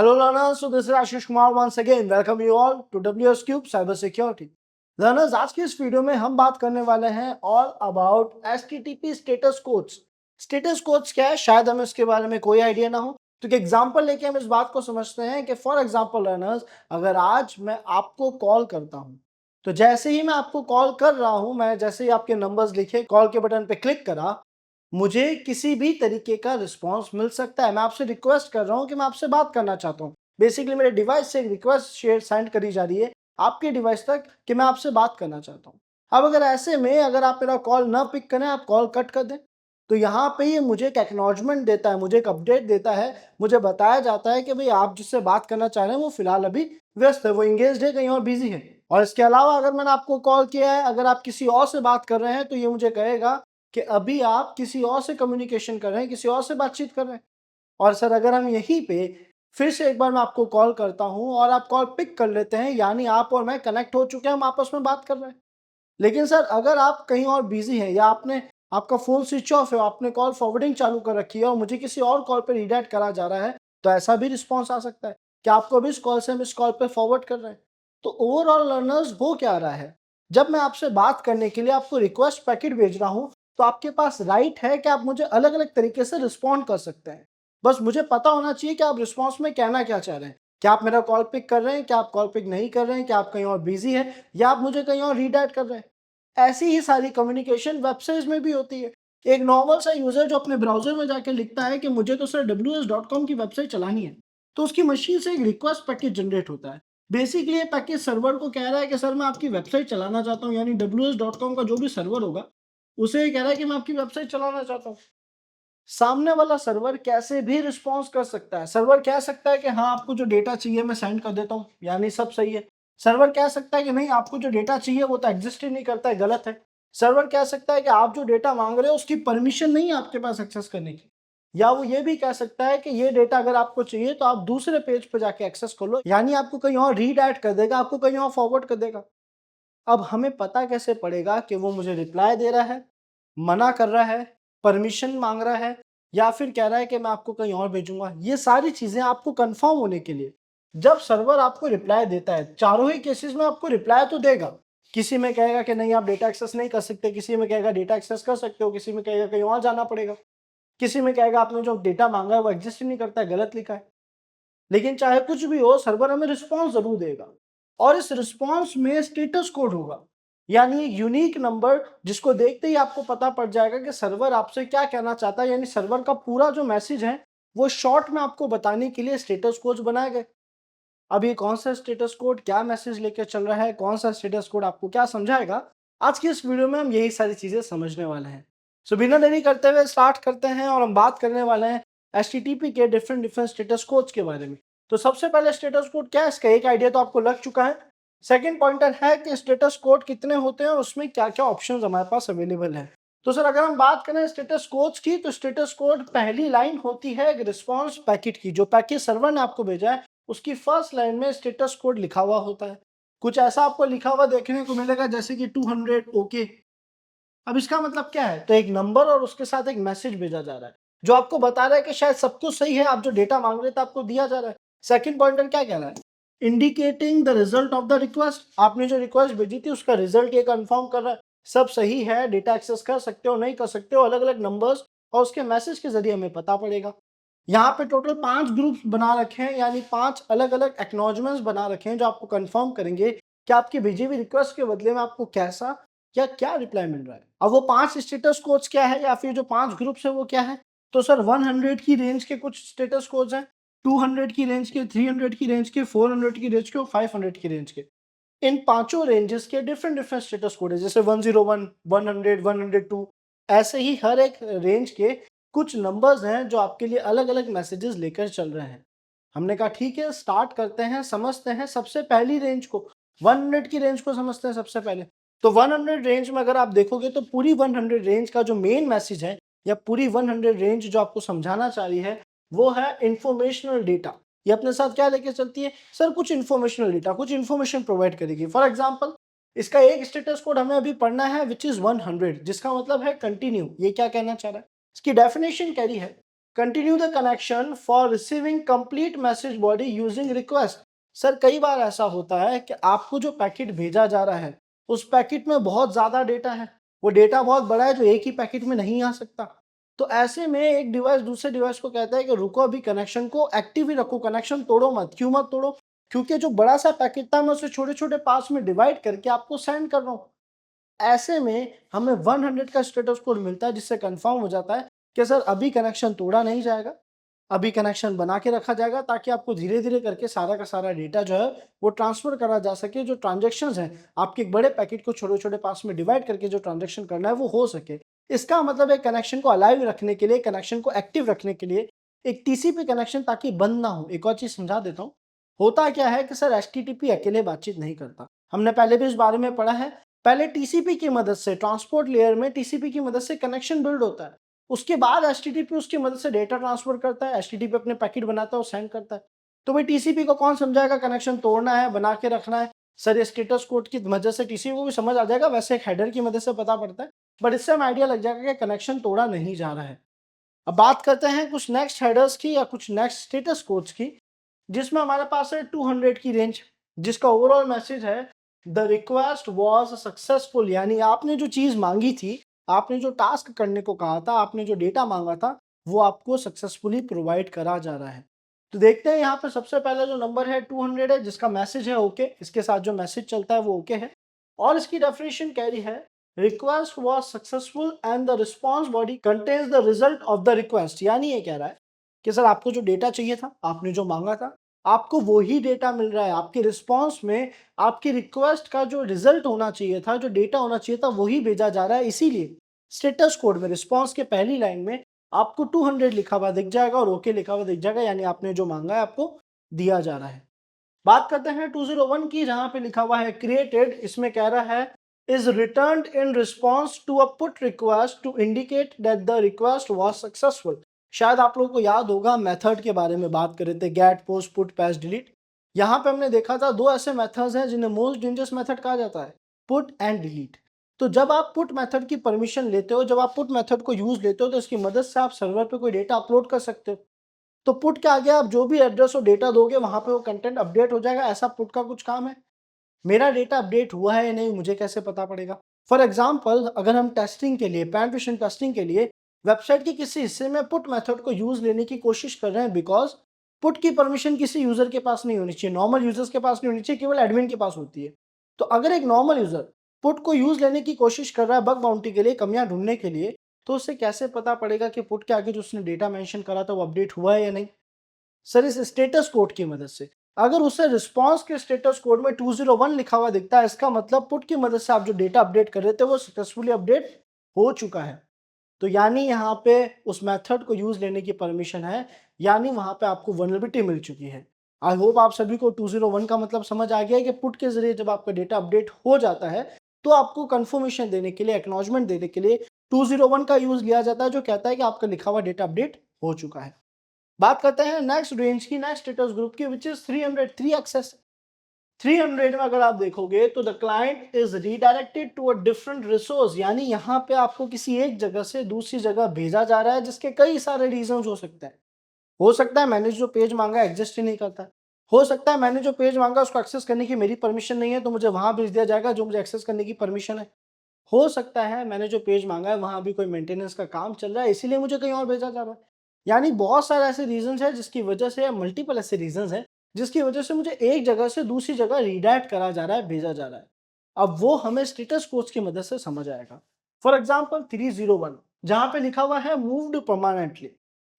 Hello learners, so this is Ashish Kumar once again. Welcome you all to WS Cube Cyber Security. Learners, आज की इस video में हम बात करने वाले हैं all about HTTP status codes. Status codes क्या है, शायद हमें इसके बारे में कोई आइडिया ना हो, तो एक एग्जांपल लेके हम इस बात को समझते हैं कि फॉर एग्जांपल लर्नर्स, अगर आज मैं आपको कॉल करता हूं, तो जैसे ही मैं आपको कॉल कर रहा हूं, मैं जैसे ही आपके नंबर्स लिखे, कॉल के बटन पे क्लिक करा, मुझे किसी भी तरीके का रिस्पॉन्स मिल सकता है। मैं आपसे रिक्वेस्ट कर रहा हूँ कि मैं आपसे बात करना चाहता हूँ। बेसिकली मेरे डिवाइस से एक रिक्वेस्ट शेयर सेंड करी जा रही है आपके डिवाइस तक कि मैं आपसे बात करना चाहता हूँ। अब अगर ऐसे में अगर आप मेरा कॉल ना पिक करें, आप कॉल कट कर दें, तो यहाँ पे ये मुझे एक एक्नॉलेजमेंट देता है, मुझे एक अपडेट देता है, मुझे बताया जाता है कि भाई आप जिससे बात करना चाह रहे हैं वो फिलहाल अभी व्यस्त है, वो इंगेज्ड है, कहीं और बिजी है। और इसके अलावा अगर मैंने आपको कॉल किया है, अगर आप किसी और से बात कर रहे हैं, तो ये मुझे कहेगा कि अभी आप किसी और से कम्युनिकेशन कर रहे हैं, किसी और से बातचीत कर रहे हैं। और सर अगर हम यहीं पे फिर से एक बार मैं आपको कॉल करता हूँ और आप कॉल पिक कर लेते हैं, यानी आप और मैं कनेक्ट हो चुके हैं, हम आपस में बात कर रहे हैं। लेकिन सर अगर आप कहीं और बिजी हैं या आपका फ़ोन स्विच ऑफ है, आपने कॉल फॉरवर्डिंग चालू कर रखी है और मुझे किसी और कॉल पे रीडायरेक्ट करा जा रहा है, तो ऐसा भी रिस्पॉन्स आ सकता है कि आपको अभी इस कॉल से हम इस कॉल पे फॉरवर्ड कर रहे हैं। तो ओवरऑल लर्नर्स हो क्या रहा है, जब मैं आपसे बात करने के लिए आपको रिक्वेस्ट पैकेट भेज रहा हूँ, तो आपके पास राइट है कि आप मुझे अलग-अलग तरीके से रिस्पॉन्ड कर सकते हैं। बस मुझे पता होना चाहिए कि आप रिस्पॉन्स में कहना क्या चाह रहे हैं। क्या आप मेरा कॉल पिक कर रहे हैं? क्या आप कॉल पिक नहीं कर रहे हैं? क्या आप कहीं और बिज़ी हैं? या आप मुझे कहीं और रीडायरेक्ट कर रहे हैं? ऐसी ही सारी कम्युनिकेशन वेबसाइट्स में भी होती है। एक नॉर्मल सा यूज़र जो अपने ब्राउज़र में जाके लिखता है कि मुझे तो सर ws.com की वेबसाइट चलानी है, तो उसकी मशीन से एक रिक्वेस्ट पैकेज जनरेट होता है। बेसिकली ये पैकेज सर्वर को कह रहा है कि सर मैं आपकी वेबसाइट चलाना चाहता हूँ, यानी ws.com का जो भी सर्वर होगा, उसे ये कह रहा है कि मैं आपकी वेबसाइट चलाना चाहता हूँ। सामने वाला सर्वर कैसे भी रिस्पॉन्स कर सकता है। सर्वर कह सकता है कि हाँ, आपको जो डेटा चाहिए मैं सेंड कर देता हूँ, यानी सब सही है। सर्वर कह सकता है कि नहीं, आपको जो डेटा चाहिए वो तो एग्ज़िस्ट ही नहीं करता है, गलत है। सर्वर कह सकता है कि आप जो डेटा माँग रहे हो उसकी परमिशन नहीं है आपके पास एक्सेस करने की। या वो ये भी कह सकता है कि ये डेटा अगर आपको चाहिए तो आप दूसरे पेज पे जाके एक्सेस कर लो, यानी आपको कहीं और रीडायरेक्ट कर देगा, आपको कहीं और फॉरवर्ड कर देगा। अब हमें पता कैसे पड़ेगा कि वो मुझे रिप्लाई दे रहा है, मना कर रहा है, परमिशन माँग रहा है या फिर कह रहा है कि मैं आपको कहीं और भेजूँगा? ये सारी चीज़ें आपको कन्फर्म होने के लिए जब सर्वर आपको रिप्लाई देता है, चारों ही केसेज़ में आपको रिप्लाई तो देगा। किसी में कहेगा कि नहीं आप डेटा एक्सेस नहीं कर सकते, किसी में कहेगा डेटा एक्सेस कर सकते हो, किसी में कहेगा कहीं और जाना पड़ेगा, किसी में कहेगा आपने जो डेटा माँगा है वो एक्ज़िस्ट ही नहीं करता है, गलत लिखा है। लेकिन चाहे कुछ भी हो, सर्वर हमें रिस्पॉन्स ज़रूर देगा और इस रिस्पॉन्स में स्टेटस कोड होगा, यानी एक यूनिक नंबर जिसको देखते ही आपको पता पड़ जाएगा कि सर्वर आपसे क्या कहना चाहता है, यानी सर्वर का पूरा जो मैसेज है वो शॉर्ट में आपको बताने के लिए स्टेटस कोड्स बनाए गए। अब ये कौन सा स्टेटस कोड क्या मैसेज लेके चल रहा है, कौन सा स्टेटस कोड आपको क्या समझाएगा, आज की इस वीडियो में हम यही सारी चीज़ें समझने वाले हैं। सो बिना देरी करते हुए स्टार्ट करते हैं और हम बात करने वाले हैं एचटीटीपी के डिफरेंट डिफरेंट स्टेटस कोड्स के बारे में। तो सबसे पहले स्टेटस कोड क्या है, इसका एक आइडिया तो आपको लग चुका है। सेकंड पॉइंटर है कि स्टेटस कोड कितने होते हैं और उसमें क्या-क्या ऑप्शंस हमारे पास अवेलेबल है। तो सर अगर हम बात करें स्टेटस कोड्स की, तो स्टेटस कोड पहली लाइन होती है एक रिस्पॉन्स पैकेट की, जो पैकेट सर्वर ने आपको भेजा है उसकी फर्स्ट लाइन में स्टेटस कोड लिखा हुआ होता है। कुछ ऐसा आपको लिखा हुआ देखने को मिलेगा जैसे कि 200 ओके। अब इसका मतलब क्या है? तो एक नंबर और उसके साथ एक मैसेज भेजा जा रहा है, जो आपको बता रहा है कि शायद सब कुछ सही है, आप जो डेटा माँग रहे थे आपको दिया जा रहा है। सेकंड पॉइंटर क्या कह रहा है? Indicating the result of the request, आपने जो रिक्वेस्ट भेजी थी उसका रिजल्ट ये कन्फर्म कर रहा है, सब सही है, डेटा एक्सेस कर सकते हो, नहीं कर सकते हो, अलग-अलग नंबर्स और उसके मैसेज के ज़रिए हमें पता पड़ेगा। यहाँ पे टोटल 5 ग्रुप्स बना रखे हैं, यानी 5 अलग-अलग एक्नॉलेजमेंट्स बना रखे हैं जो आपको कन्फर्म करेंगे कि आपकी भेजी हुई रिक्वेस्ट के बदले में आपको कैसा या क्या रिप्लाई मिल रहा है। अब वो 5 स्टेटस कोड्स क्या है या फिर जो 5 ग्रुप्स हैं वो क्या है? तो सर 100 की रेंज के कुछ स्टेटस कोड्स हैं, 200 की रेंज के, 300 की रेंज के, 400 की रेंज के और 500 की रेंज के। इन पाँचों रेंजेस के डिफरेंट डिफरेंट स्टेटस कोड है, जैसे 101, 100, 102, ऐसे ही हर एक रेंज के कुछ नंबर्स हैं जो आपके लिए अलग-अलग मैसेजेस लेकर चल रहे हैं। हमने कहा ठीक है, स्टार्ट करते हैं, समझते हैं सबसे पहली रेंज को, 100 की रेंज को समझते हैं सबसे पहले। तो 100 रेंज में अगर आप देखोगे तो पूरी 100 रेंज का जो मेन मैसेज है या पूरी 100 रेंज जो आपको समझाना चाह रही है, वो है इन्फॉर्मेशनल डेटा। ये अपने साथ क्या लेके चलती है? सर कुछ इन्फॉर्मेशनल डेटा, कुछ इन्फॉर्मेशन प्रोवाइड करेगी। फॉर एग्जांपल इसका एक स्टेटस कोड हमें अभी पढ़ना है व्हिच इज़ 100, जिसका मतलब है कंटिन्यू। ये क्या कहना चाह रहा है? इसकी डेफिनिशन कह रही है continue the connection for receiving complete message body using request. Sir कई बार ऐसा होता है कि आपको जो पैकेट भेजा जा रहा है उस पैकेट में बहुत ज़्यादा डेटा है, वो डेटा बहुत बड़ा है जो एक ही पैकेट में नहीं आ सकता। तो ऐसे में एक डिवाइस दूसरे डिवाइस को कहता है कि रुको अभी कनेक्शन को एक्टिव ही रखो, कनेक्शन तोड़ो मत। क्यों मत तोड़ो? क्योंकि जो बड़ा सा पैकेट था मैं उसे छोटे छोटे पार्ट्स में डिवाइड करके आपको सेंड कर रहा हूँ। ऐसे में हमें 100 का स्टेटस कोड मिलता है जिससे कंफर्म हो जाता है कि सर अभी कनेक्शन तोड़ा नहीं जाएगा, अभी कनेक्शन बना के रखा जाएगा ताकि आपको धीरे-धीरे करके सारा का सारा डेटा जो है वो ट्रांसफ़र करा जा सके। जो ट्रांज़ैक्शंस हैं, आपके एक बड़े पैकेट को छोटे-छोटे पार्ट्स में डिवाइड करके जो ट्रांज़ैक्शन करना है वो हो सके। इसका मतलब है कनेक्शन को अलाइव रखने के लिए, कनेक्शन को एक्टिव रखने के लिए एक टीसीपी कनेक्शन ताकि बंद ना हो। एक और चीज़ समझा देता हूँ। होता क्या है कि सर एचटीटीपी अकेले बातचीत नहीं करता। हमने पहले भी इस बारे में पढ़ा है। पहले टीसीपी की मदद से ट्रांसपोर्ट लेयर में टीसीपी की मदद से कनेक्शन बिल्ड होता है। उसके बाद एचटीटीपी उसकी मदद से डेटा ट्रांसफर करता है, एचटीटीपी अपने पैकेट बनाता है और सेंड करता है। तो भाई टीसीपी को कौन समझाएगा कनेक्शन तोड़ना है, बना के रखना है। सर ये स्टेटस कोड की मदद से टीसीपी को भी समझ आ जाएगा, वैसे एक हेडर की मदद से पता पड़ता है, बट इससे हमें आइडिया लग जाएगा कि कनेक्शन तोड़ा नहीं जा रहा है। अब बात करते हैं कुछ नेक्स्ट हेडर्स की या कुछ नेक्स्ट स्टेटस कोड्स की, जिसमें हमारे पास है 200 की रेंज, जिसका ओवरऑल मैसेज है द रिक्वेस्ट वाज सक्सेसफुल। यानी आपने जो चीज़ मांगी थी, आपने जो टास्क करने को कहा था, आपने जो डेटा मांगा था, वो आपको सक्सेसफुली प्रोवाइड करा जा रहा है। तो देखते हैं यहाँ पे सबसे पहले जो नंबर है 200 है, जिसका मैसेज है ओके, इसके साथ जो मैसेज चलता है वो ओके है और इसकी डेफिनेशन कह रही है request was successful and the response body contains the result of the request. यानी ये कह रहा है कि सर आपको जो डेटा चाहिए था, आपने जो मांगा था, आपको वही डेटा मिल रहा है। आपके रिस्पॉन्स में आपकी रिक्वेस्ट का जो रिजल्ट होना चाहिए था, जो डेटा होना चाहिए था, वही भेजा जा रहा है। इसीलिए स्टेटस कोड में रिस्पॉन्स के पहली लाइन में आपको 200 लिखा हुआ दिख जाएगा और ओके लिखा हुआ दिख जाएगा, यानी आपने जो मांगा है आपको दिया जा रहा है। बात करते हैं 201 की, जहां पे लिखा हुआ है क्रिएटेड। इसमें कह रहा है is returned in response to a put request to indicate that the request was successful. शायद आप लोगों को याद होगा मेथड के बारे में बात कर रहे थे, गेट, पोस्ट, पुट, पैस, डिलीट। यहाँ पे हमने देखा था दो ऐसे मेथड्स हैं जिन्हें मोस्ट डेंजरस मेथड कहा जाता है, पुट एंड डिलीट। तो जब आप पुट मेथड की परमिशन लेते हो, जब आप पुट मेथड को यूज लेते हो, तो इसकी मदद से आप सर्वर पे कोई डेटा अपलोड कर सकते हो। तो पुट के आगे आप जो भी एड्रेस और डेटा दोगे वहां पे वो कंटेंट अपडेट हो जाएगा। ऐसा पुट का कुछ काम है। मेरा डेटा अपडेट हुआ है या नहीं मुझे कैसे पता पड़ेगा? फॉर एग्जाम्पल, अगर हम टेस्टिंग के लिए, पेनिट्रेशन टेस्टिंग के लिए वेबसाइट के किसी हिस्से में पुट मेथड को यूज लेने की कोशिश कर रहे हैं, बिकॉज पुट की परमिशन किसी यूजर के पास नहीं होनी चाहिए, नॉर्मल यूजर्स के पास नहीं होनी चाहिए, केवल एडमिन के पास होती है। तो अगर एक नॉर्मल यूजर पुट को यूज लेने की कोशिश कर रहा है बग बाउंटी के लिए, कमियां ढूंढने के लिए, तो उसे कैसे पता पड़ेगा कि पुट के आगे जो उसने डेटा मेंशन करा था वो अपडेट हुआ है या नहीं? सर इस स्टेटस कोड की मदद से। अगर उसे रिस्पॉन्स के स्टेटस कोड में 201 लिखा हुआ दिखता है, इसका मतलब पुट की मदद से आप जो डेटा अपडेट कर रहे थे वो सक्सेसफुली अपडेट हो चुका है। तो यानी यहाँ पे उस मेथड को यूज लेने की परमिशन है, यानी वहां पे आपको वल्नरेबिलिटी मिल चुकी है। आई होप आप सभी को 201 का मतलब समझ आ गया है कि पुट के जरिए जब आपका डेटा अपडेट हो जाता है तो आपको कंफर्मेशन देने के लिए, एक्नॉलेजमेंट देने के लिए 201 का यूज लिया जाता है, जो कहता है कि आपका लिखा हुआ डेटा अपडेट हो चुका है। बात करते हैं नेक्स्ट रेंज की, नेक्स्ट स्टेटस ग्रुप की, विच इज 300 एक्सेस। 300 में अगर आप देखोगे तो the client is redirected to a different resource. यानी यहाँ पे आपको किसी एक जगह से दूसरी जगह भेजा जा रहा है, जिसके कई सारे रीजंस हो सकते हैं। हो सकता है मैंने जो पेज मांगा एग्जिस्ट ही नहीं करता। हो सकता है मैंने जो पेज मांगा उसको एक्सेस करने की मेरी परमिशन नहीं है, तो मुझे वहां भेज दिया जाएगा जो मुझे एक्सेस करने की परमिशन है। हो सकता है मैंने जो पेज मांगा है वहां भी कोई मेंटेनेंस का काम चल रहा है, इसीलिए मुझे कहीं और भेजा जा रहा है। यानी बहुत सारे ऐसे रीजंस हैं जिसकी वजह से, मल्टीपल ऐसे रीजंस हैं जिसकी वजह से मुझे एक जगह से दूसरी जगह रीडायरेक्ट करा जा रहा है, भेजा जा रहा है। अब वो हमें स्टेटस कोड्स की मदद से समझ आएगा। फॉर एग्जाम्पल 301, जहां पे लिखा हुआ है मूव्ड परमानेंटली,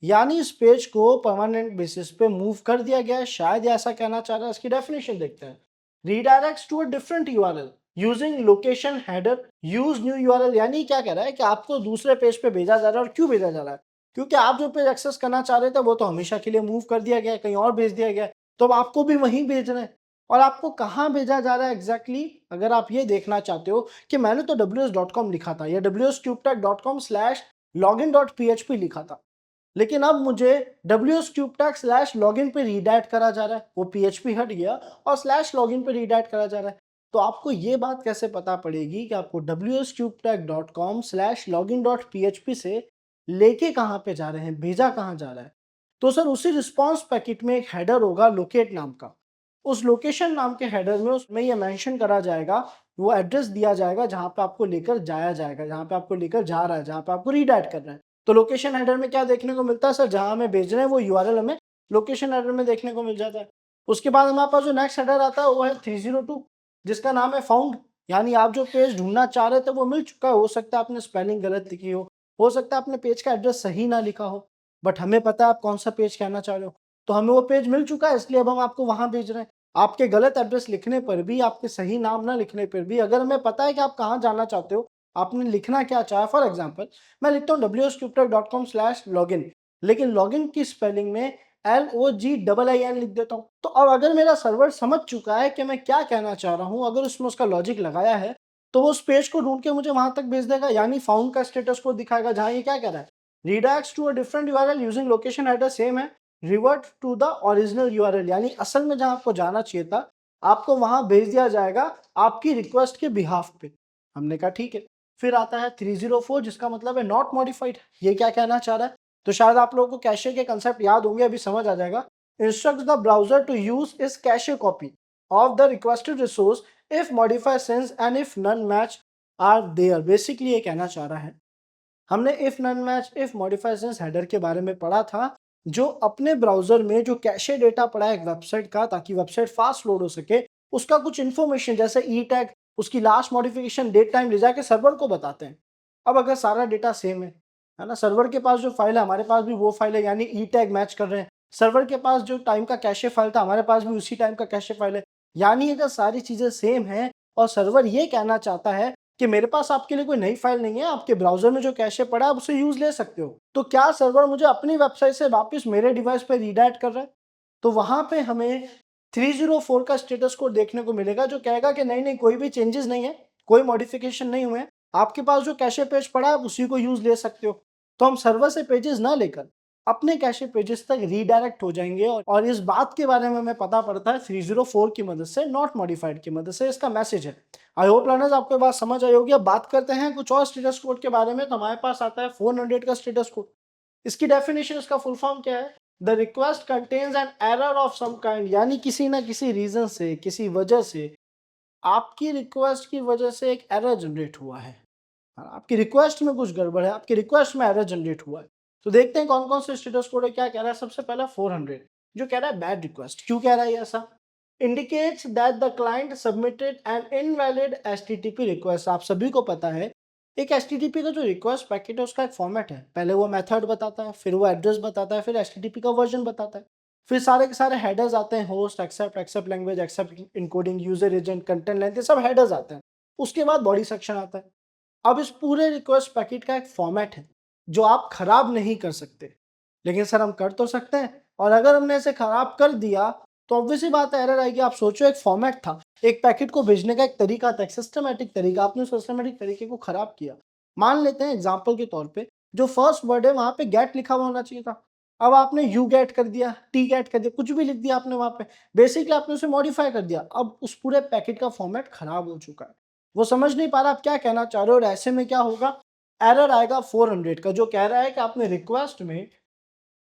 यानी इस पेज को परमानेंट बेसिस पे मूव कर दिया गया है, शायद ये ऐसा कहना चाह रहा है। इसकी डेफिनेशन देखते हैं। Redirects to a different URL using location header use new URL. यानी क्या कह रहा है कि आपको दूसरे पेज पे भेजा जा रहा है। और क्यों भेजा जा रहा है? क्योंकि आप जो पेज एक्सेस करना चाह रहे थे वो तो हमेशा के लिए मूव कर दिया गया है, कहीं और भेज दिया गया है, तो अब आपको भी वहीं भेजना है। और आपको कहाँ भेजा जा रहा है एग्जैक्टली अगर आप ये देखना चाहते हो कि मैंने तो ws.com लिखा था या wscubetech.com/login.php लिखा था, लेकिन अब मुझे wscubetech/login पे रीडायरेक्ट करा जा रहा है, वो php हट गया और /login पे रीडायरेक्ट करा जा रहा है। तो आपको ये बात कैसे पता पड़ेगी कि आपको wscubetech.com/login.php से लेके कहाँ पे जा रहे हैं, भेजा कहाँ जा रहा है। तो सर उसी रिस्पॉन्स पैकेट में एक हेडर होगा लोकेट नाम का। उस लोकेशन नाम के हेडर में उसमें ये मेंशन करा जाएगा, वो एड्रेस दिया जाएगा जहाँ पे आपको लेकर जाया जाएगा, जहाँ पे आपको लेकर जा रहा है, जहाँ पे आपको रीडायरेक्ट कर रहा है। तो लोकेशन हेडर में क्या देखने को मिलता है सर, जहाँ हमें भेज रहे हैं वो यूआरएल हमें लोकेशन हेडर में देखने को मिल जाता है। उसके बाद हमारे पास जो नेक्स्ट हेडर आता है वो है 302, जिसका नाम है फाउंड, यानी आप जो पेज ढूंढना चाह रहे थे वो मिल चुका है। हो सकता है आपने स्पेलिंग गलत लिखी हो सकता है आपने पेज का एड्रेस सही ना लिखा हो, बट हमें पता है आप कौन सा पेज कहना चाह रहे हो। तो हमें वो पेज मिल चुका है, इसलिए अब हम आपको वहां भेज रहे हैं। आपके गलत एड्रेस लिखने पर भी, आपके सही नाम ना लिखने पर भी, अगर हमें पता है कि आप कहाँ जाना चाहते हो, आपने लिखना क्या चाहा, फॉर एग्जाम्पल मैं लिखता हूँ wscuptech.com/login, लेकिन लॉगिन की स्पेलिंग में LOGIIN लिख देता हूँ। तो अब अगर मेरा सर्वर समझ चुका है कि मैं क्या कहना चाह रहा हूँ, अगर उसमें उसका लॉजिक लगाया है, तो वो उस पेज को ढूंढ के मुझे वहां तक भेज देगा, यानी फाउंड का स्टेटस को दिखाएगा, जहां ये क्या कह रहा है, redirects to a different URL using location address same है, revert to the original URL, यानी असल में जहां आपको जाना चाहिए था आपको वहां भेज दिया जाएगा आपकी रिक्वेस्ट के बिहाफ पे। हमने कहा ठीक है। फिर आता है 304, जिसका मतलब है नॉट मॉडिफाइड। ये क्या कहना चाह रहा है, तो शायद आप लोगों को कैशे के कंसेप्ट याद होंगे, अभी समझ आ जाएगा। Instructs the browser to use its cache copy of the requested resource if modified since and if none match are there. Basically ये कहना चाह रहा है, हमने if none match if modified since header के बारे में पढ़ा था, जो अपने ब्राउजर में जो कैशे डेटा पड़ा है एक वेबसाइट का, ताकि वेबसाइट फास्ट लोड हो सके, उसका कुछ इन्फॉर्मेशन जैसे ई टैग, उसकी लास्ट मॉडिफिकेशन, डेट टाइम ले जाके सर्वर को बताते हैं। अब अगर सारा डेटा सेम है ना, सर्वर के पास जो फाइल है हमारे पास भी वो फाइल है, यानी ई टैग मैच कर रहे हैं। सर्वर के पास जो टाइम का कैशे फाइल था हमारे पास भी उसी टाइम का कैशे फाइल है, यानी अगर सारी चीजें सेम हैं और सर्वर ये कहना चाहता है कि मेरे पास आपके लिए कोई नई फाइल नहीं है, आपके ब्राउज़र में जो कैशे पड़ा है आप उसे यूज़ ले सकते हो। तो क्या सर्वर मुझे अपनी वेबसाइट से वापस मेरे डिवाइस पे रीडायरेक्ट कर रहा है? तो वहाँ पे हमें 304 का स्टेटस कोड देखने को मिलेगा, जो कहेगा कि नहीं, नहीं कोई भी चेंजेस नहीं है, कोई मॉडिफिकेशन नहीं हुए हैं, आपके पास जो कैशे पेज पड़ा है आप उसी को यूज़ ले सकते हो। तो हम सर्वर से पेजेस ना लेकर अपने कैशे पेजेस तक रीडायरेक्ट हो जाएँगे, और इस बात के बारे में हमें पता पड़ता है 304 की मदद से, नॉट मॉडिफाइड की मदद से। इसका मैसेज है। आई होप लर्नर्स आपको ये बात समझ आई होगी। अब बात करते हैं कुछ और स्टेटस कोड के बारे में। तो हमारे पास आता है 400 का स्टेटस कोड। इसकी डेफिनेशन, इसका फुल फॉर्म क्या है? The request contains an error of some kind, यानी किसी ना किसी रीजन से, किसी वजह से, आपकी रिक्वेस्ट की वजह से एक एरर जनरेट हुआ है। आपकी रिक्वेस्ट में कुछ गड़बड़ है, आपकी रिक्वेस्ट में एरर जनरेट हुआ है। तो देखते हैं कौन कौन से स्टेटस कोड है, क्या कह रहा है। सबसे पहला 400, जो कह रहा है बैड रिक्वेस्ट। क्यों कह रहा है ये ऐसा? Indicates that the client submitted N invalid HTTP request. आप सभी को पता है एक एचटीटीपी का जो रिक्वेस्ट पैकेट है उसका एक फॉर्मेट है। पहले वो मेथड बताता है, फिर वो एड्रेस बताता है, फिर एचटीटीपी का वर्जन बताता है, फिर सारे के सारे हेडर्स आते हैं, host, accept, accept language, accept encoding, user agent, content length, ये सब हेडर्स आते हैं। उसके बाद बॉडी सेक्शन आता है। अब इस पूरे रिक्वेस्ट पैकेट का एक फॉर्मेट है जो आप खराब नहीं कर सकते, लेकिन सर हम कर तो सकते हैं। और अगर हमने इसे खराब कर दिया तो ऑब्वियसली बात है एरर आएगी। आप सोचो, एक फॉर्मेट था, एक पैकेट को भेजने का एक तरीका था, एक सिस्टमैटिक तरीका, आपने सिस्टमैटिक तरीके को खराब किया। मान लेते हैं एग्जाम्पल के तौर पे जो फर्स्ट वर्ड है वहां पे गेट लिखा हुआ होना चाहिए था, अब आपने यू गेट कर दिया, टी गेट कर दिया, कुछ भी लिख दिया आपने वहां पे। बेसिकली आपने उसे मॉडिफाई कर दिया। अब उस पूरे पैकेट का फॉर्मेट खराब हो चुका है, वो समझ नहीं पा रहा आप क्या कहना चाह रहे हो, और ऐसे में क्या होगा, एरर आएगा 400 का, जो कह रहा है कि आपने रिक्वेस्ट में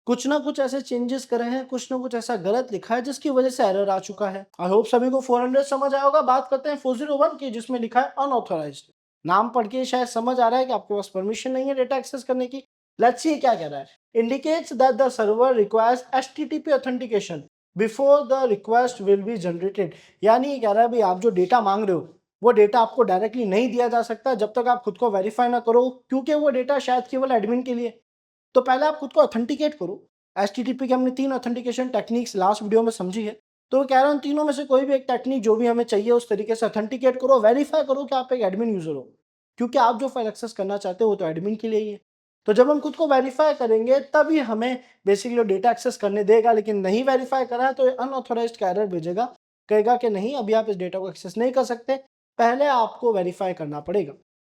कुछ ना कुछ ऐसे चेंजेस करे हैं, कुछ ना कुछ ऐसा गलत लिखा है जिसकी वजह से एरर आ चुका है। आई होप सभी को 400 समझ आया होगा। बात करते हैं 401 की, जिसमें लिखा है अनऑथोराइज्ड। नाम पढ़ के शायद समझ आ रहा है कि आपके पास परमिशन नहीं है डेटा एक्सेस करने की। लेट्स सी क्या कह रहा है। Indicates that the server requires HTTP authentication before the request will be generated, यानी ये कह रहा है भाई आप जो डेटा मांग रहे हो वो डेटा आपको डायरेक्टली नहीं दिया जा सकता जब तक आप खुद को वेरीफाई ना करो, क्योंकि वो डेटा शायद केवल एडमिन के लिए। तो पहले आप खुद को ऑथेंटिकेट करो। एचटीटीपी के हमने 3 ऑथेंटिकेशन टेक्निक्स लास्ट वीडियो में समझी है, तो कह रहा हूँ तीनों में से कोई भी एक टेक्निक जो भी हमें चाहिए उस तरीके से ऑथेंटिकेट करो, वेरीफाई करो कि आप एक एडमिन यूजर हो, क्योंकि आप जो फाइल एक्सेस करना चाहते हो वो तो एडमिन के लिए ही है। तो जब हम खुद को वेरीफाई करेंगे तभी हमें बेसिकली डेटा एक्सेस करने देगा, लेकिन नहीं वेरीफाई करा है तो अनऑथोराइज्ड का एरर भेजेगा, कहेगा कि नहीं अभी आप इस डेटा को एक्सेस नहीं कर सकते, पहले आपको वेरीफाई करना पड़ेगा।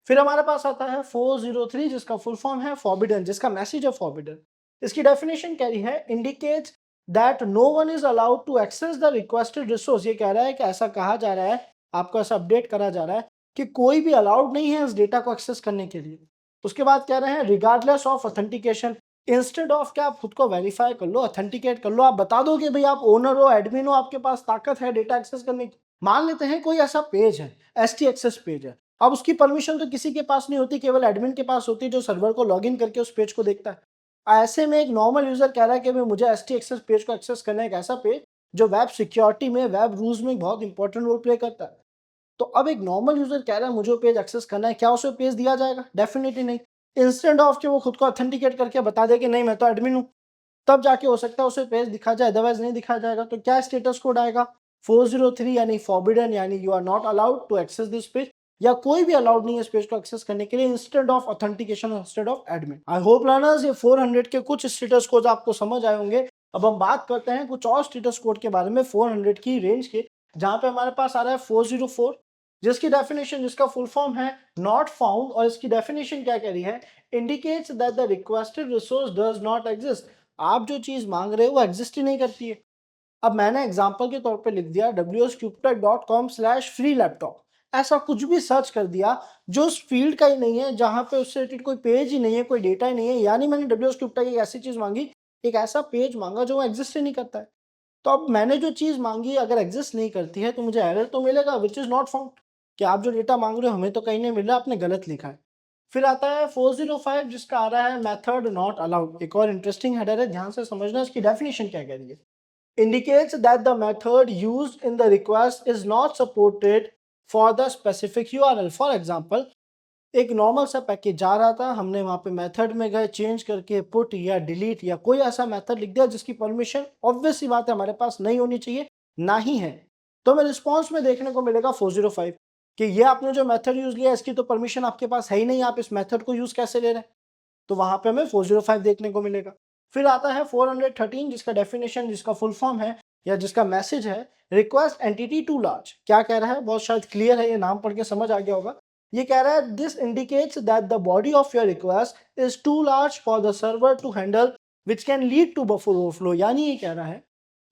फिर हमारे पास आता है 403, जिसका फुल फॉर्म है फॉरबिडन, जिसका मैसेज है फॉरबिडन। इसकी डेफिनेशन क्या है? Indicates that no one is allowed to access the requested resource. ये कह रहा है कि ऐसा कहा जा रहा है, आपको ऐसा अपडेट करा जा रहा है कि कोई भी अलाउड नहीं है इस डेटा को एक्सेस करने के लिए। उसके बाद कह रहे हैं regardless of authentication, instead of क्या आप खुद को वेरीफाई कर लो, ऑथेंटिकेट कर लो, आप बता दो कि भाई आप ओनर हो, एडमिन हो, आपके पास ताकत है डेटा एक्सेस करने की। मान लेते हैं कोई ऐसा पेज है, एसटी एक्सेस पेज है, अब उसकी परमिशन तो किसी के पास नहीं होती, केवल एडमिन के पास होती है जो सर्वर को लॉगिन करके उस पेज को देखता है। ऐसे में एक नॉर्मल यूजर कह रहा है कि भाई मुझे एसटी एक्सेस पेज को एक्सेस करना है, एक ऐसा पेज जो वेब सिक्योरिटी में, वेब रूल्स में बहुत इंपॉर्टेंट रोल प्ले करता है। तो अब एक नॉर्मल यूजर कह रहा है मुझे वो पेज एक्सेस करना है, क्या उसे पेज दिया जाएगा? डेफिनेटली नहीं। इंस्टेंट ऑफ कि वो खुद को ऑथेंटिकेट करके बता दे कि नहीं मैं तो एडमिन हूं, तब जाके हो सकता है उसे पेज दिखा जाए, अदरवाइज नहीं दिखा जाएगा। तो क्या स्टेटस कोड आएगा? 403 यानी फॉरबिडन, यानी you are not allowed to access this page, या कोई भी अलाउड नहीं है इस पेज को एक्सेस करने के लिए instead of authentication, instead of admin. I hope learners ये 400 के कुछ स्टेटस कोड आपको समझ आए होंगे। अब हम बात करते हैं कुछ और स्टेटस कोड के बारे में 400 की रेंज के, जहां पे हमारे पास आ रहा है 404, जिसकी डेफिनेशन, जिसका फुल फॉर्म है नॉट फाउंड, और इसकी डेफिनेशन क्या कह रही है? Indicates that the requested resource does not exist. आप जो चीज मांग रहे हो वो एग्जिस्ट ही नहीं करती है। अब मैंने एग्जांपल के तौर पे लिख दिया wscuptech.com/free-laptop, ऐसा कुछ भी सर्च कर दिया जो उस फील्ड का ही नहीं है, जहां पे उससे रिलेटेड कोई पेज ही नहीं है, कोई डेटा ही नहीं है, यानी मैंने wscuptech एक ऐसी चीज मांगी, एक ऐसा पेज मांगा जो एग्जिस्ट ही नहीं करता है। तो अब मैंने जो चीज मांगी अगर एग्जिस्ट नहीं करती है तो मुझे एरर तो मिलेगा, विच इज नॉट फाउंड, कि आप जो डेटा मांग रहे हो हमें तो कहीं नहीं मिल रहा, आपने गलत लिखा है। फिर आता है 405, जिसका आ रहा है मेथड नॉट अलाउड। एक और इंटरेस्टिंग हेडर है, ध्यान से समझना इसकी डेफिनेशन क्या कह रही है। Indicates that the method used in the request is not supported for the specific URL. For example, एक नॉर्मल सा पैकेज जा रहा था, हमने वहां पे मेथड में गए, चेंज करके पुट या डिलीट या कोई ऐसा मेथड लिख दिया जिसकी परमिशन ऑब्वियस सी बात है हमारे पास नहीं होनी चाहिए, ना ही है। तो हमें रिस्पॉन्स में देखने को मिलेगा 405 कि ये आपने जो मेथड यूज लिया इसकी तो परमिशन आपके पास है ही नहीं, आप इस मेथड को यूज कैसे ले रहे हैं? तो वहां पे हमें 405 देखने को मिलेगा। फिर आता है 413, जिसका डेफिनेशन, जिसका फुल फॉर्म है या जिसका मैसेज है रिक्वेस्ट एंटिटी टू लार्ज। क्या कह रहा है? बहुत शायद क्लियर है, ये नाम पढ़ के समझ आ गया होगा। ये कह रहा है this indicates that the body of your request is too large for the server to handle which can lead to buffer overflow. यानी ये कह रहा है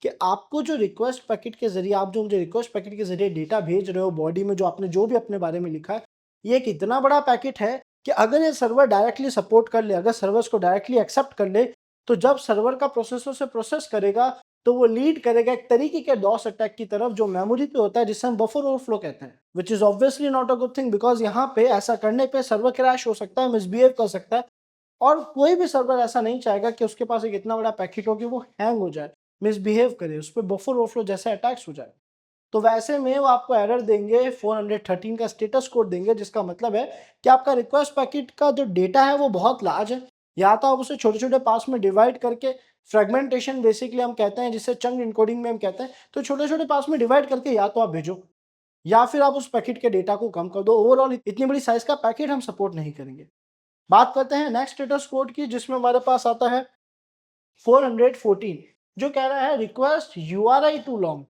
कि आपको जो रिक्वेस्ट पैकेट के जरिए, आप जो मुझे रिक्वेस्ट पैकेट के जरिए डेटा भेज रहे हो, बॉडी में जो आपने जो भी अपने बारे में लिखा है, ये एक इतना बड़ा पैकेट है कि अगर ये सर्वर डायरेक्टली सपोर्ट कर ले, अगर सर्वर्स को डायरेक्टली एक्सेप्ट कर ले, तो जब सर्वर का प्रोसेसर से प्रोसेस करेगा तो वो लीड करेगा एक तरीके के डॉस अटैक की तरफ जो मेमोरी पे होता है, जिसे हम बफर ओवरफ्लो कहते हैं, which is obviously not a good thing, because यहाँ पे ऐसा करने पे सर्वर क्रैश हो सकता है, मिसबिहेव कर सकता है, और कोई भी सर्वर ऐसा नहीं चाहेगा कि उसके पास एक इतना बड़ा पैकेट हो कि वो हैंग हो जाए, मिसबिहेव करे, उस पर बफर ओवरफ्लो जैसे अटैक्स हो जाए। तो वैसे में वो आपको एरर देंगे, 413 का स्टेटस कोड देंगे, जिसका मतलब है कि आपका रिक्वेस्ट पैकेट का जो डेटा है वो बहुत लार्ज है, या तो आप उसे छोटे छोटे पार्ट्स में डिवाइड करके, फ्रेगमेंटेशन बेसिकली हम कहते हैं, जिसे चंक इनकोडिंग में हम कहते हैं, तो छोटे छोटे पार्ट्स में डिवाइड करके या तो आप भेजो, या फिर आप उस पैकेट के डेटा को कम कर दो। ओवरऑल इतनी बड़ी साइज का पैकेट हम सपोर्ट नहीं करेंगे। बात करते हैं नेक्स्ट स्टेटस कोड की, जिसमें हमारे पास आता है 414, जो कह रहा है रिक्वेस्ट यूआरआई टू लॉन्ग।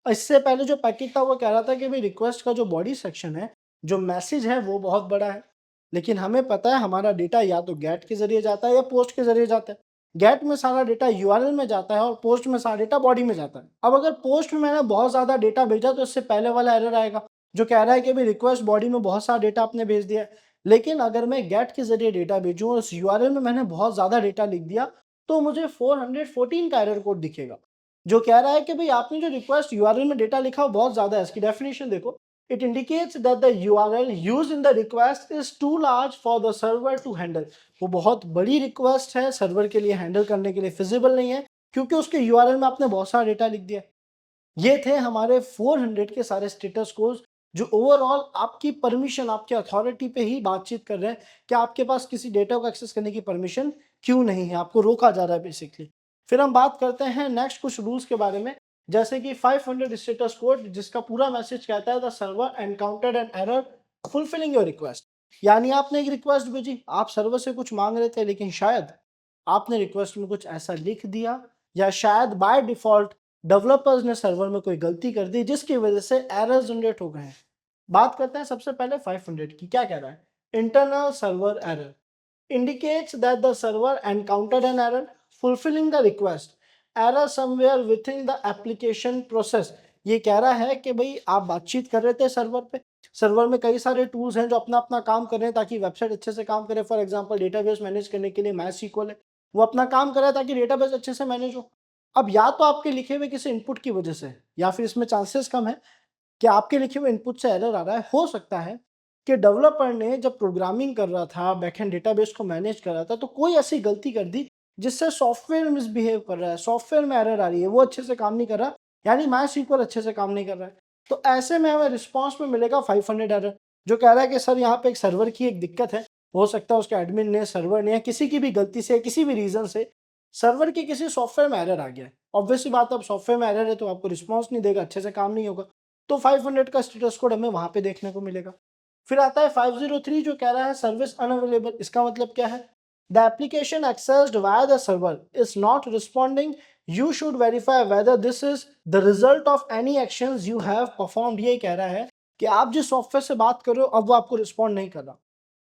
इससे पहले जो पैकेट था वो कह रहा था कि भाई रिक्वेस्ट का जो बॉडी सेक्शन है, जो मैसेज है वो बहुत बड़ा है, लेकिन हमें पता है हमारा डेटा या तो गेट के जरिए जाता है या पोस्ट के जरिए जाता है। गेट में सारा डेटा यूआरएल में जाता है और पोस्ट में सारा डेटा बॉडी में जाता है। अब अगर पोस्ट में मैंने बहुत ज्यादा डेटा भेजा तो इससे पहले वाला एरर आएगा जो कह रहा है कि भाई रिक्वेस्ट बॉडी में बहुत सारा डेटा आपने भेज दिया है। लेकिन अगर मैं गेट के जरिए डेटा भेजूँ और उस यूआरएल में मैंने बहुत ज्यादा डेटा लिख दिया, तो मुझे 414 का एरर कोड दिखेगा, जो कह रहा है कि भाई आपने जो रिक्वेस्ट यूआरएल में डेटा लिखा वो बहुत ज्यादा है। इसकी डेफिनेशन देखो, it indicates that the URL used in the request is too large for the server to handle. वो बहुत बड़ी रिक्वेस्ट है, सर्वर के लिए हैंडल करने के लिए फिजिबल नहीं है, क्योंकि उसके यूआरएल में आपने बहुत सारा डेटा लिख दिया। ये थे हमारे 400 के सारे स्टेटस कोड, जो ओवरऑल आपकी परमिशन, आपकी अथॉरिटी पे ही बातचीत कर रहे हैं कि आपके पास किसी डेटा को एक्सेस करने की परमिशन क्यों नहीं है, आपको रोका जा रहा है बेसिकली। फिर हम बात करते हैं नेक्स्ट कुछ रूल्स के बारे में, जैसे कि 500 स्टेटस कोड, जिसका पूरा मैसेज कहता है the server encountered an error fulfilling your request. यानी आपने एक रिक्वेस्ट भेजी, आप सर्वर से कुछ मांग रहे थे, लेकिन शायद आपने रिक्वेस्ट में कुछ ऐसा लिख दिया, या शायद बाय डिफॉल्ट डेवलपर्स ने सर्वर में कोई गलती कर दी जिसकी वजह से एरर जनरेट हो गए हैं। बात करते हैं सबसे पहले 500 की। क्या कह रहा है? Internal server error indicates that the server encountered an error fulfilling the request, error somewhere within the application process। ये कह रहा है कि भाई आप बातचीत कर रहे थे सर्वर पे, सर्वर में कई सारे टूल्स हैं जो अपना अपना काम कर रहे हैं ताकि वेबसाइट अच्छे से काम करे। फॉर एग्जांपल डेटाबेस मैनेज करने के लिए MySQL है, वो अपना काम कर रहा है ताकि डेटाबेस अच्छे से मैनेज हो। अब या तो आपके लिखे हुए किसी इनपुट की वजह से, या फिर इसमें चांसेस कम है कि आपके लिखे हुए इनपुट से एरर आ रहा है। हो सकता है कि डेवलपर ने जब प्रोग्रामिंग कर रहा था, बैकएंड डेटाबेस को मैनेज कर रहा था, तो कोई ऐसी गलती कर दी जिससे सॉफ्टवेयर मिसबिहेव कर रहा है, सॉफ्टवेयर में एरर आ रही है, वो अच्छे से काम नहीं कर रहा, यानी MySQL अच्छे से काम नहीं कर रहा है। तो ऐसे में हमें रिस्पॉन्स में मिलेगा 500 एरर, जो कह रहा है कि सर यहाँ पे एक सर्वर की एक दिक्कत है। हो सकता है उसके एडमिन ने, सर्वर ने, या किसी की भी गलती से, किसी भी रीजन से सर्वर के किसी सॉफ्टवेयर में एरर आ गया है। ऑब्वियसली बात, अब सॉफ्टवेयर में एरर है तो आपको रिस्पॉन्स नहीं देगा, अच्छे से काम नहीं होगा। तो 500 का स्टेटस कोड हमें वहां पे देखने को मिलेगा। फिर आता है 503 जो कह रहा है सर्विस अनअवेलेबल। इसका मतलब क्या है? The application accessed via the server is not responding, you should verify whether this is the result of any actions you have performed. ये कह रहा है कि आप जिस सॉफ्टवेयर से बात कर रहे हो अब वो आपको रिस्पॉन्ड नहीं कर रहा,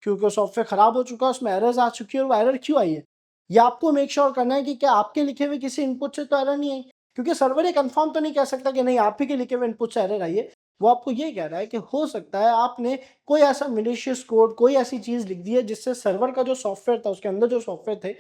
क्योंकि सॉफ्टवेयर खराब हो चुका है, उसमें एरर्स आ चुकी है। और वो एरर क्यों आई है, ये आपको मेक श्योर करना है कि क्या आपके लिखे हुए किसी इनपुट से तो एरर नहीं आई, क्योंकि सर्वर ये कंफर्म तो नहीं कह सकता कि नहीं आप ही के लिखे हुए इनपुट से एरर आई है। वो आपको ये कह रहा है कि हो सकता है आपने कोई ऐसा मिलिशियस कोड, कोई ऐसी चीज लिख दी है जिससे सर्वर का जो सॉफ्टवेयर था, उसके अंदर जो सॉफ्टवेयर थे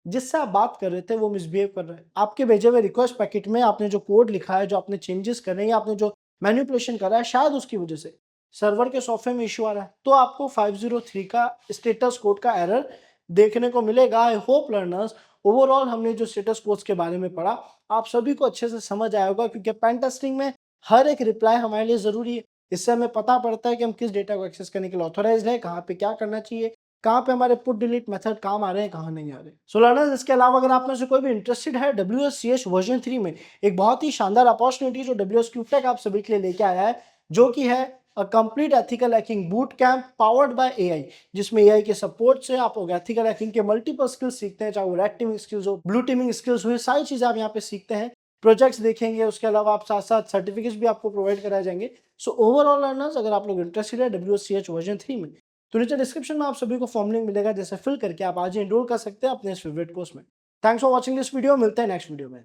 जिससे आप बात कर रहे थे, वो मिसबिहेव कर रहा है। आपके भेजे हुए रिक्वेस्ट पैकेट में आपने जो कोड लिखा है, जो आपने चेंजेस करे हैं, या आपने जो मैनिपुलेशन करा है, शायद उसकी वजह से सर्वर के सॉफ्टवेयर में इश्यू आ रहा है। तो आपको 503 का स्टेटस कोड का एरर देखने को मिलेगा। आई होप लर्नर्स, ओवरऑल हमने जो स्टेटस कोड्स के बारे में पढ़ा, आप सभी को अच्छे से समझ आया होगा, क्योंकि पेन टेस्टिंग में हर एक रिप्लाई हमारे लिए ज़रूरी है। इससे हमें पता पड़ता है कि हम किस डेटा को एक्सेस करने के लिए ऑथोराइज्ड है, कहाँ पे क्या करना चाहिए, कहाँ पे हमारे पुट डिलीट मेथड काम आ रहे हैं, कहाँ नहीं आ रहे। सो लर्नर्स, इसके अलावा अगर आप में से कोई भी इंटरेस्टेड है WSCH वर्जन 3 में, एक बहुत ही शानदार अपॉर्चुनिटी जो WS क्यूब टेक आप सभी के लिए लेके आया है, जो कि है a complete ethical hacking boot camp powered by AI, जिसमें AI के सपोर्ट से आप एथिकल हैकिंग के मल्टीपल स्किल्स सीखते हैं, चाहे वो रेड टीमिंग स्किल्स हो, ब्लू टीमिंग स्किल्स हुए, सारी चीजें आप यहाँ पे सीखते हैं। प्रोजेक्ट्स देखेंगे, उसके अलावा आप साथ साथ सर्टिफिकेट्स भी आपको प्रोवाइड कराए जाएंगे। सो ओवरऑल लर्नर्स, अगर आप लोग इंटरेस्टेड है WSCH वर्जन 3 में, तो नीचे डिस्क्रिप्शन में आप सभी को फॉर्म लिंक मिलेगा, जैसे फिल करके आप आज ही एनरोल कर सकते हैं अपने इस फेवरेट कोर्स में। Thanks for watching this video, मिलते हैं नेक्स्ट वीडियो में।